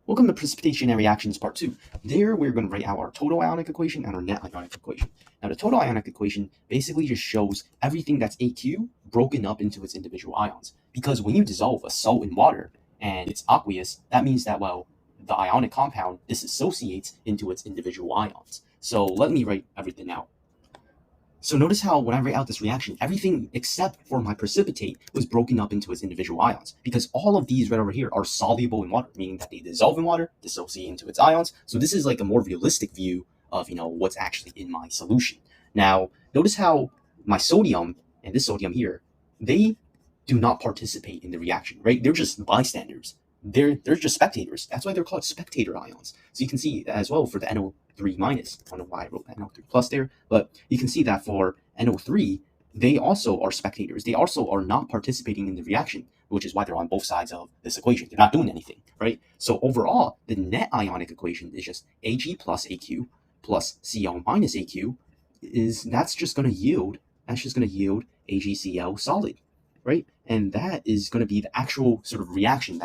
Welcome to Precipitation and Reactions Part 2. There, we're going to write out our total ionic equation and our net ionic equation. Now, the total ionic equation basically just shows everything that's AQ broken up into its individual ions. Because when you dissolve a salt in water and it's aqueous, that means that, well, the ionic compound disassociates into its individual ions. So let me write everything out. So notice how when I write out this reaction, everything except for my precipitate was broken up into its individual ions, because all of these right over here are soluble in water, meaning that they dissolve in water, dissociate into its ions. So this is like a more realistic view of, what's actually in my solution. Now, notice how my sodium and this sodium here, they do not participate in the reaction, right? They're just bystanders. They're just spectators. That's why they're called spectator ions. So you can see as well for the NO3 minus. I don't know why I wrote that NO3 plus there, but you can see that for NO3, they also are spectators. They also are not participating in the reaction, which is why they're on both sides of this equation. They're not doing anything, right? So overall, the net ionic equation is just Ag plus AQ plus CO minus AQ. That's just going to yield AgCl solid, right? And that is going to be the actual sort of reaction that's